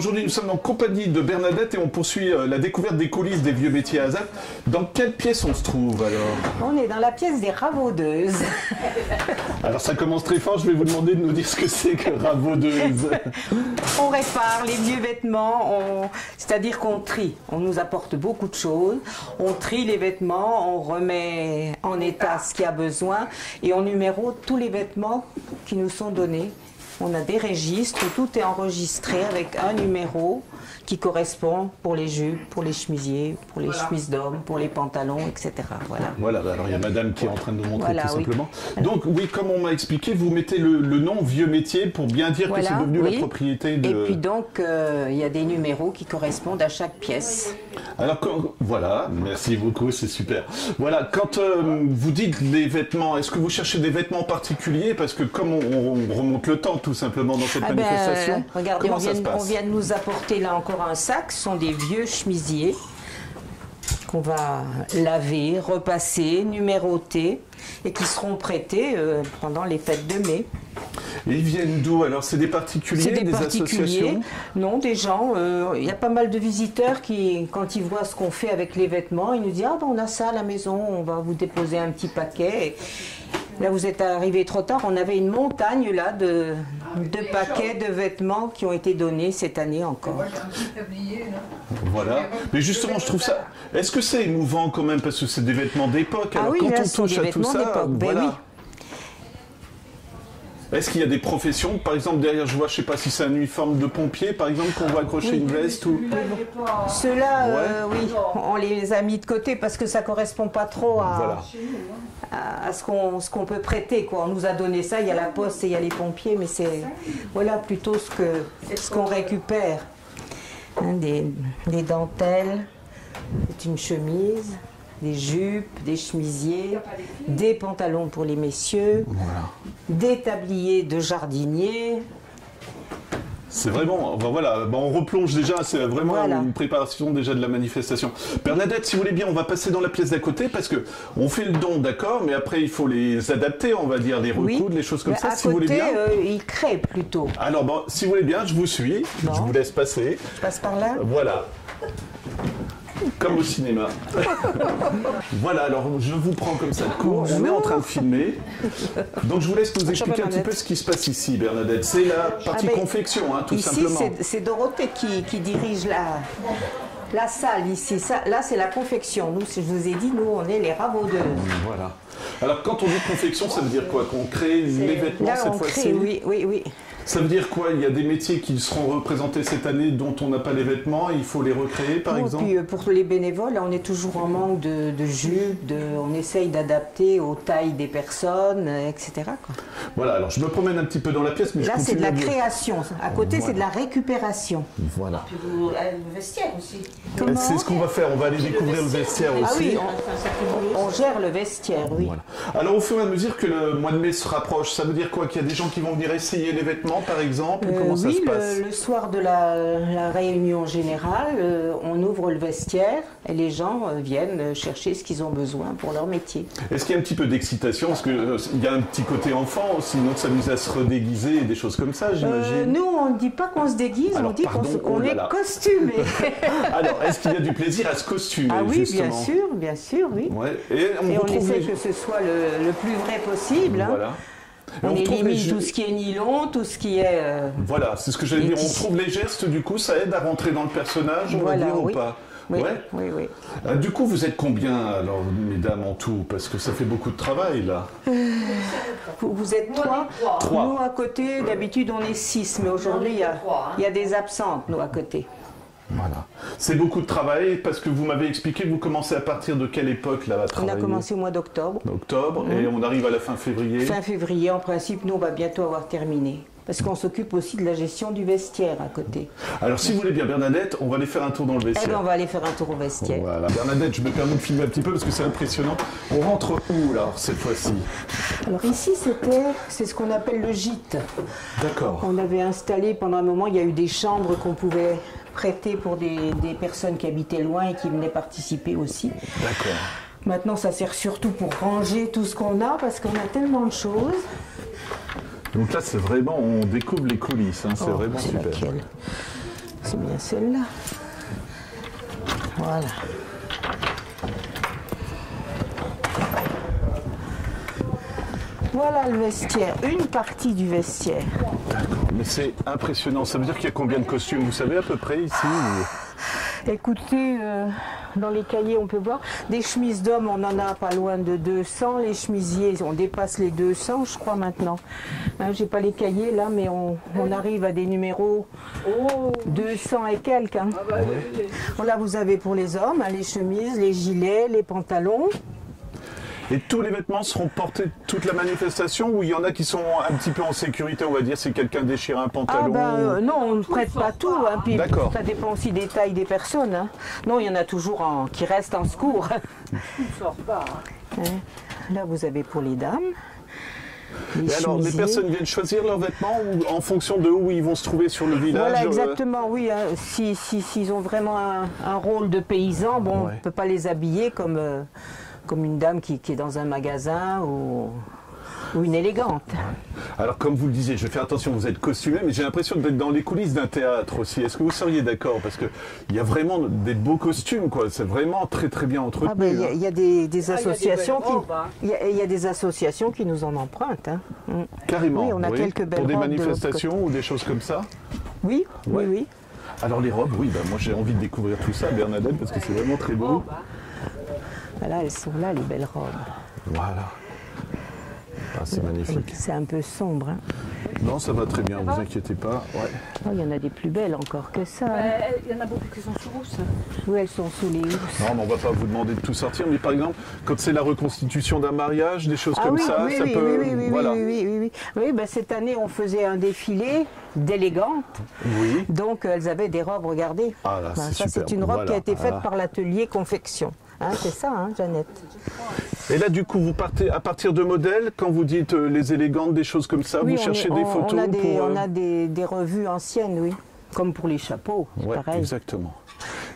aujourd'hui nous sommes en compagnie de Bernadette et on poursuit la découverte des coulisses des vieux métiers à Azap. Dans quelle pièce on se trouve alors? On est dans la pièce des ravaudeuses. Alors ça commence très fort, je vais vous demander de nous dire ce que c'est que ravaudeuse. On répare les vieux vêtements, c'est-à-dire qu'on trie. On nous apporte beaucoup de choses. On trie les vêtements, on remet en état ce qu'il y a besoin et on numérote tous les vêtements qui nous sont donnés. On a des registres où tout est enregistré avec un numéro qui correspond pour les jupes, pour les chemisiers, pour les chemises d'hommes, pour les pantalons, etc. Voilà, alors il y a madame qui est en train de nous montrer tout simplement. Oui. Donc oui, comme on m'a expliqué, vous mettez le nom vieux métier pour bien dire que c'est devenu la propriété de... Et puis donc, il y a des numéros qui correspondent à chaque pièce. Alors, voilà, merci beaucoup, c'est super. Voilà, quand vous dites les vêtements, est-ce que vous cherchez des vêtements particuliers? Parce que comme on remonte le temps tout simplement dans cette manifestation, regardez, comment ça se passe? On vient de nous apporter là encore un sac, ce sont des vieux chemisiers qu'on va laver, repasser, numéroter et qui seront prêtés pendant les fêtes de mai. Et ils viennent d'où alors? C'est des particuliers, des associations? Non, des gens. Il y a pas mal de visiteurs qui, quand ils voient ce qu'on fait avec les vêtements, ils nous disent « Ah ben on a ça à la maison, on va vous déposer un petit paquet ». Là, vous êtes arrivés trop tard. On avait une montagne là de paquets de vêtements qui ont été donnés cette année encore. Voilà. Mais justement, je trouve ça... Est-ce que c'est émouvant quand même? Parce que c'est des vêtements d'époque. Alors, oui, quand là, on touche à tout ça, voilà. Oui. Est-ce qu'il y a des professions? Par exemple, derrière, je vois, je ne sais pas si c'est un uniforme de pompier, par exemple, qu'on va accrocher une veste ou... Ceux-là, oui, on les a mis de côté parce que ça ne correspond pas trop à ce qu'on peut prêter, quoi. On nous a donné ça, il y a la poste et il y a les pompiers, mais c'est voilà plutôt ce qu'on récupère. Hein, des dentelles, c'est une chemise, des jupes, des chemisiers, des pantalons pour les messieurs, des tabliers de jardiniers. C'est vraiment, voilà, on replonge déjà, c'est vraiment une préparation déjà de la manifestation. Bernadette, si vous voulez bien, on va passer dans la pièce d'à côté parce que on fait le don, d'accord, mais après il faut les adapter, on va dire, les recoudre, les choses comme ça, si vous voulez bien. Ils créent plutôt. Alors bon, si vous voulez bien, je vous suis, je vous laisse passer. Je passe par là. Voilà. Comme au cinéma. Voilà, alors je vous prends comme ça de court, on est en train de filmer. Donc je vous laisse nous expliquer un petit peu ce qui se passe ici, Bernadette. C'est la partie confection, hein, tout simplement. Ici, c'est Dorothée qui dirige la salle ici. Là, c'est la confection. Nous, je vous ai dit, nous, on est les ravaudeuses. Voilà. Alors quand on dit confection, ça veut dire quoi? Qu'on crée les vêtements cette fois-ci? Oui. Ça veut dire quoi? Il y a des métiers qui seront représentés cette année dont on n'a pas les vêtements, il faut les recréer par exemple? Puis pour les bénévoles, là, on est toujours en manque de jupes, on essaye d'adapter aux tailles des personnes, etc. quoi. Voilà, alors je me promène un petit peu dans la pièce, mais là c'est de la création, à côté c'est de la récupération. Voilà. Puis le vestiaire aussi. C'est ce qu'on va faire, on va aller découvrir le vestiaire aussi. Ah oui, on gère le vestiaire, oui. Voilà. Alors au fur et à mesure que le mois de mai se rapproche, ça veut dire quoi? Qu'il y a des gens qui vont venir essayer les vêtements par exemple? Comment ça se passe? Le soir de la réunion générale, on ouvre le vestiaire et les gens viennent chercher ce qu'ils ont besoin pour leur métier. Est-ce qu'il y a un petit peu d'excitation? Parce qu'il y a un petit côté enfant aussi, donc ça nous a se redéguiser et des choses comme ça, j'imagine. Nous, on ne dit pas qu'on se déguise, on dit qu'on est costumé. Alors, est-ce qu'il y a du plaisir à se costumer? Ah oui, justement? bien sûr, oui. Ouais. Et on essaie que ce soit le plus vrai possible. Hein. Voilà. On élimine tout ce qui est nylon, tout ce qui est... Voilà, c'est ce que j'allais dire. On trouve les gestes, du coup, ça aide à rentrer dans le personnage, on va dire, ou pas? Oui, ouais. Oui. Du coup, vous êtes combien, alors, mesdames, en tout? Parce que ça fait beaucoup de travail, là. Vous êtes trois. Nous, à côté, d'habitude, on est 6, mais aujourd'hui, il y a des absentes, nous, à côté. Voilà. C'est beaucoup de travail parce que vous m'avez expliqué que vous commencez à partir de quelle époque là à travailler? On a commencé au mois d'octobre. Et on arrive à la fin février. Fin février, en principe, nous on va bientôt avoir terminé. Parce qu'on s'occupe aussi de la gestion du vestiaire à côté. Alors si vous voulez bien Bernadette, on va aller faire un tour dans le vestiaire. On va aller faire un tour au vestiaire. Voilà. Bernadette, je me permets de filmer un petit peu parce que c'est impressionnant. On rentre où là cette fois-ci? Alors ici c'est ce qu'on appelle le gîte. D'accord. On avait installé pendant un moment, il y a eu des chambres qu'on pouvait prêter pour des personnes qui habitaient loin et qui venaient participer aussi. D'accord. Maintenant ça sert surtout pour ranger tout ce qu'on a parce qu'on a tellement de choses. Donc là c'est vraiment, on découvre les coulisses, hein, c'est vraiment super. C'est bien celle-là. Voilà. Voilà le vestiaire, une partie du vestiaire. D'accord, mais c'est impressionnant. Ça veut dire qu'il y a combien de costumes, vous savez à peu près ici Écoutez, dans les cahiers, on peut voir. Des chemises d'hommes, on en a pas loin de 200. Les chemisiers, on dépasse les 200, je crois, maintenant. Hein, j'ai pas les cahiers, là, mais on arrive à des numéros 200 et quelques. Hein. Là, vous avez pour les hommes, hein, les chemises, les gilets, les pantalons. Et tous les vêtements seront portés toute la manifestation ou il y en a qui sont un petit peu en sécurité, on va dire, si quelqu'un déchire un pantalon? Non, on ne prête pas tout. Hein, puis d'accord. Ça dépend aussi des tailles des personnes. Hein. Non, il y en a toujours qui restent en secours. Là, vous avez pour les dames. Et alors, les personnes viennent choisir leurs vêtements ou en fonction de où ils vont se trouver sur le village? Voilà, exactement, oui. Hein. S'ils ont vraiment un rôle de paysan, bon, on ne peut pas les habiller comme une dame qui est dans un magasin ou une élégante. Alors, comme vous le disiez, je fais attention, vous êtes costumé, mais j'ai l'impression d'être dans les coulisses d'un théâtre aussi. Est-ce que vous seriez d'accord? Parce qu'il y a vraiment des beaux costumes, quoi. C'est vraiment très très bien entretenu. Il y a des associations il y a des associations qui nous en empruntent. Hein. Carrément. Oui, on a quelques belles pour des robes manifestations ou des choses comme ça? Oui, oui. Alors les robes, oui, moi j'ai envie de découvrir tout ça, Bernadette, parce que c'est vraiment très beau. Voilà, elles sont là, les belles robes. Voilà. Ah, c'est magnifique. C'est un peu sombre. Hein. Non, ça va très bien, vous inquiétez pas. Ouais. Oh, il y en a des plus belles encore que ça. Il y en a beaucoup qui sont sous housses. Oui, elles sont sous les housses. Non, mais on va pas vous demander de tout sortir, mais par exemple, quand c'est la reconstitution d'un mariage, des choses comme ça, ça peut... Oui, ben, cette année, on faisait un défilé d'élégantes. Oui. Donc, elles avaient des robes, regardez. Ah là, ça, c'est une robe qui a été faite par l'atelier confection. Hein, c'est ça, hein, Jeannette. Et là, du coup, vous partez à partir de modèles, quand vous dites les élégantes, des choses comme ça, vous cherchez des photos on a des revues anciennes, oui. Comme pour les chapeaux, pareil. Exactement.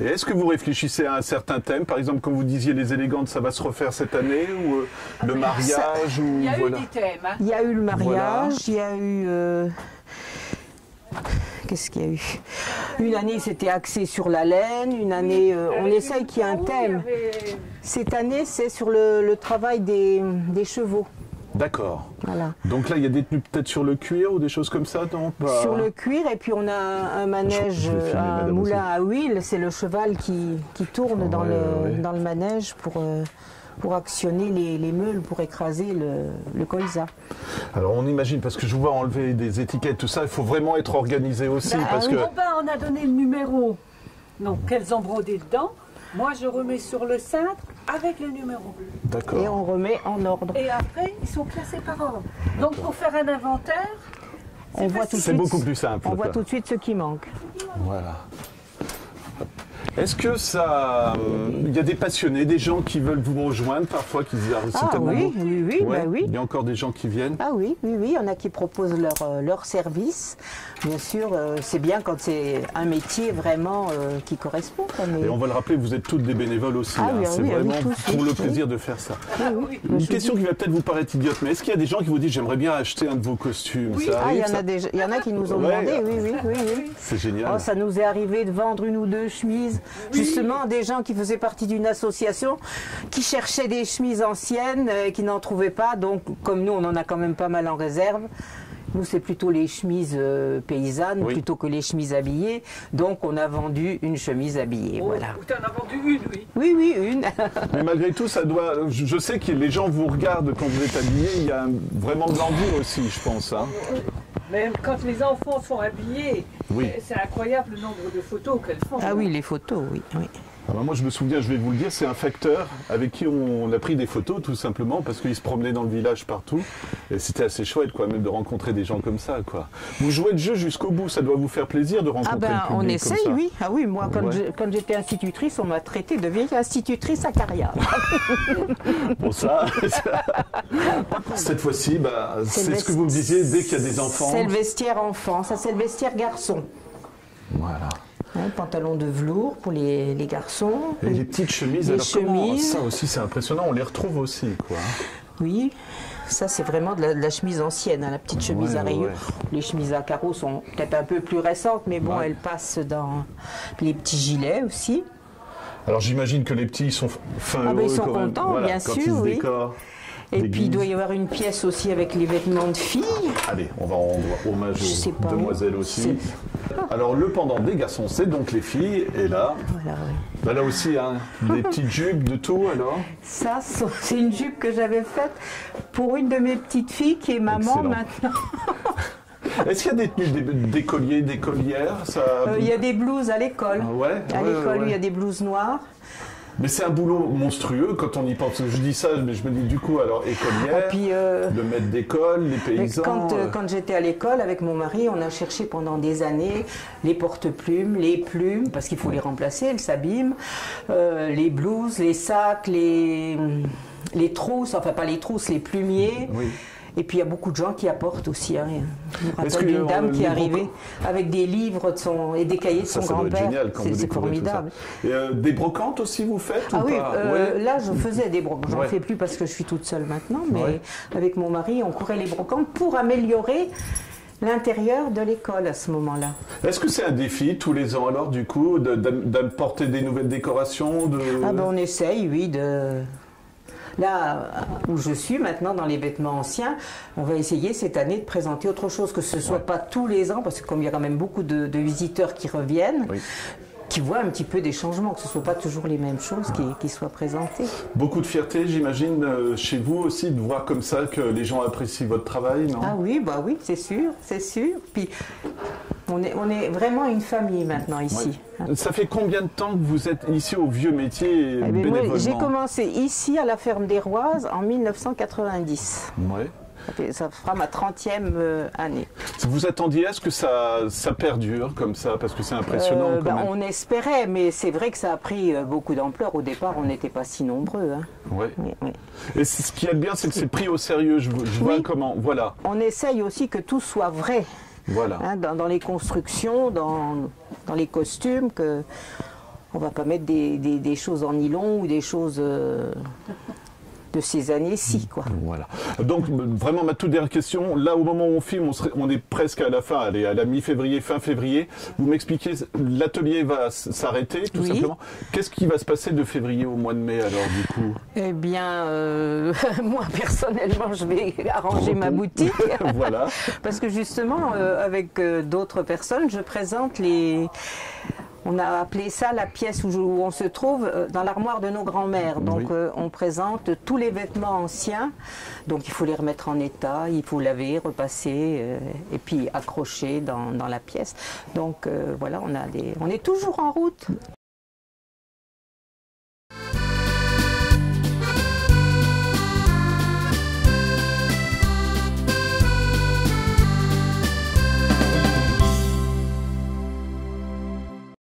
Et est-ce que vous réfléchissez à un certain thème? Par exemple, comme vous disiez, les élégantes, ça va se refaire cette année? Ou le mariage Il y a eu des thèmes. Hein. Il y a eu le mariage, il y a eu... Qu'est-ce qu'il y a eu? Une année, c'était axé sur la laine. Une année, on essaye qu'il y ait un thème. Cette année, c'est sur le travail des chevaux. D'accord. Voilà. Donc là, il y a des tenues peut-être sur le cuir ou des choses comme ça, non? Sur le cuir, et puis on a un manège, un moulin à huile. C'est le cheval qui tourne dans le manège pour actionner les meules, pour écraser le colza. Alors on imagine, parce que je vous vois enlever des étiquettes, tout ça, il faut vraiment être organisé aussi. Parce que... on a donné le numéro, donc qu'elles ont brodé dedans. Moi je remets sur le cintre avec le numéro. D'accord. Et on remet en ordre. Et après, ils sont classés par ordre. Donc pour faire un inventaire, c'est beaucoup plus simple. On voit tout de suite ce qui manque. Voilà. Est-ce que ça... Il y a des passionnés, des gens qui veulent vous rejoindre parfois, qui disent ah oui, oui. Il y a encore des gens qui viennent? Ah oui, il y en a qui proposent leur service. Bien sûr, c'est bien quand c'est un métier vraiment qui correspond. Mais... Et on va le rappeler, vous êtes toutes des bénévoles aussi. C'est vraiment pour le plaisir de faire ça. Une question qui va peut-être vous paraître idiote, mais est-ce qu'il y a des gens qui vous disent j'aimerais bien acheter un de vos costumes? Oui, il y en a qui nous ont demandé, oui. C'est génial. Oh, ça nous est arrivé de vendre une ou deux chemises. Justement, des gens qui faisaient partie d'une association qui cherchaient des chemises anciennes et qui n'en trouvaient pas. Donc, comme nous, on en a quand même pas mal en réserve. Nous, c'est plutôt les chemises paysannes plutôt que les chemises habillées. Donc, on a vendu une chemise habillée. Voilà. Tu en as vendu une, oui. Oui, une. Mais malgré tout, ça doit. Je sais que les gens vous regardent quand vous êtes habillé. Il y a vraiment de l'envie aussi, je pense. Hein. Même quand les enfants sont habillés, c'est incroyable le nombre de photos qu'elles font. Ah oui, les photos, oui. Alors moi je me souviens, je vais vous le dire, c'est un facteur avec qui on a pris des photos tout simplement parce qu'il se promenait dans le village partout et c'était assez chouette quoi, même de rencontrer des gens comme ça quoi. Vous jouez le jeu jusqu'au bout, ça doit vous faire plaisir de rencontrer le public on essaye, comme ça. Oui. Ah oui, moi quand j'étais institutrice, on m'a traité de vieille institutrice à carrière. Bon ça, cette fois-ci, c'est ce que vous me disiez dès qu'il y a des enfants. C'est le vestiaire enfant, ça c'est le vestiaire garçon. Voilà. Pantalon de velours pour les garçons. Et les petites chemises, ça aussi c'est impressionnant, on les retrouve aussi quoi. Oui, ça c'est vraiment de la chemise ancienne, hein, la petite chemise à rayures. Les chemises à carreaux sont peut-être un peu plus récentes, mais bon, elles passent dans les petits gilets aussi. Alors j'imagine que les petits sont heureux ils sont quand contents, même. bien sûr, oui. Et puis il doit y avoir une pièce aussi avec les vêtements de filles. Allez, on va rendre hommage aux demoiselles aussi. Alors le pendant des garçons, c'est donc les filles. Et là, là aussi, hein, des petites jupes de tout alors. Ça, c'est une jupe que j'avais faite pour une de mes petites filles qui est maman maintenant. Est-ce qu'il y a des tenues d'écoliers, d'écolières? Il y a des blouses à l'école. À l'école, il y a des blouses noires. Mais c'est un boulot monstrueux quand on y pense. Je dis ça, mais je me dis du coup, alors écolière, le maître d'école, les paysans. Quand j'étais à l'école avec mon mari, on a cherché pendant des années les porte-plumes, les plumes, parce qu'il faut les remplacer, elles s'abîment, les blouses, les sacs, les trousses, enfin pas les trousses, les plumiers. Oui. Et puis il y a beaucoup de gens qui apportent aussi. Hein. Je me rappelle d'une dame qui est arrivée avec des livres et des cahiers de son grand-père. C'est formidable. Et, des brocantes aussi vous faites ou pas? Là je faisais des brocantes. J'en fais plus parce que je suis toute seule maintenant, mais avec mon mari on courait les brocantes pour améliorer l'intérieur de l'école à ce moment-là. Est-ce que c'est un défi tous les ans alors du coup d'apporter des nouvelles décorations on essaye, oui, Là où je suis maintenant dans les vêtements anciens, on va essayer cette année de présenter autre chose, que ce ne soit pas tous les ans, parce que comme il y a quand même beaucoup de visiteurs qui reviennent, qui voient un petit peu des changements, que ce ne soit pas toujours les mêmes choses qui soient présentées. Beaucoup de fierté, j'imagine, chez vous aussi, de voir comme ça que les gens apprécient votre travail, non? Ah oui, oui, c'est sûr, c'est sûr. Puis on est vraiment une famille maintenant ici. Ça fait combien de temps que vous êtes ici au vieux métier bénévolement? J'ai commencé ici à la ferme des Roises en 1990. Ça fera ma 30e année. Vous attendiez à ce que ça perdure comme ça? Parce que c'est impressionnant quand même. On espérait, mais c'est vrai que ça a pris beaucoup d'ampleur. Au départ, on n'était pas si nombreux. Hein. Et ce qui est bien, c'est que c'est pris au sérieux. Je vois comment. Voilà. On essaye aussi que tout soit vrai. Voilà. Hein, dans les constructions, dans les costumes, que on ne va pas mettre des choses en nylon ou des choses... de ces années-ci, quoi. Voilà. Donc, vraiment, ma toute dernière question, là, au moment où on filme, on est presque à la fin, allez, à la mi-février, fin février. Vous m'expliquez, l'atelier va s'arrêter, tout simplement. Qu'est-ce qui va se passer de février au mois de mai, alors, du coup? Eh bien, moi, personnellement, je vais arranger ma boutique. Voilà. Parce que, justement, avec d'autres personnes, je présente les... On a appelé ça la pièce où on se trouve dans l'armoire de nos grands-mères. Donc on présente tous les vêtements anciens. Donc il faut les remettre en état, il faut laver, repasser et puis accrocher dans la pièce. Donc voilà, on est toujours en route.